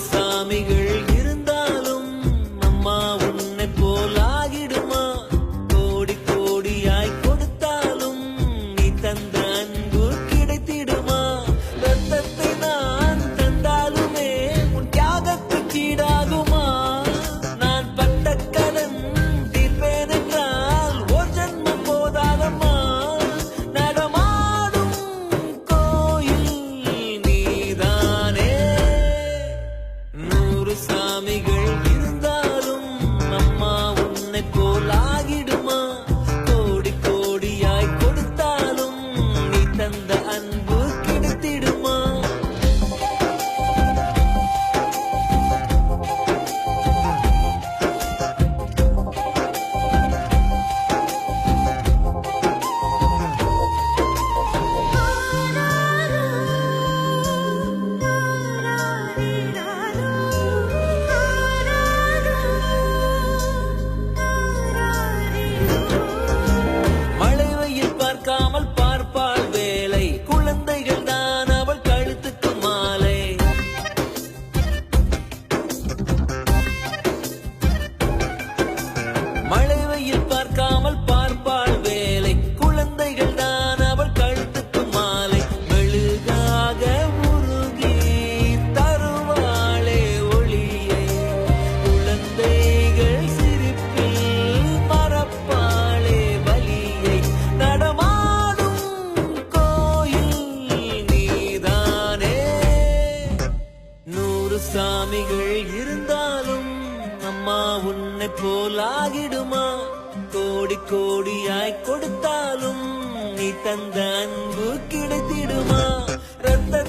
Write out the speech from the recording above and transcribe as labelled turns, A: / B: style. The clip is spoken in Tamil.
A: சாமிகள் இருந்தாலும் அம்மா உன்னை போலாகிடுமா? கோடி கோடியாய் கொடுத்தாலும் நீ தந்த அன்பு கிடைத்திடுமா? பார்க்காமல் பார்ப்பாள் வேலை, குழந்தைகள் தான் அவள் கழுத்துக்கு மாலை. மழை வெயில் பார்க்காமல் பார்ப்பாள் வேலை, குழந்தைகள் தான் அவள் கழுத்துக்கு மாலை. மெழுகாக உருகி தருவாளே ஒளியை, குழந்தைகள் சிரிப்பில் மறப்பாளே வலியை. நடமாடும் கோயில் நீதானே. 100 சாமிகள் இருந்தாலும் அம்மா உன்னை போலாகிடுமா? கோடி கோடியாய் கொடுத்தாலும் நீ தந்த அன்பு கிடைத்திடுமா? ரத்த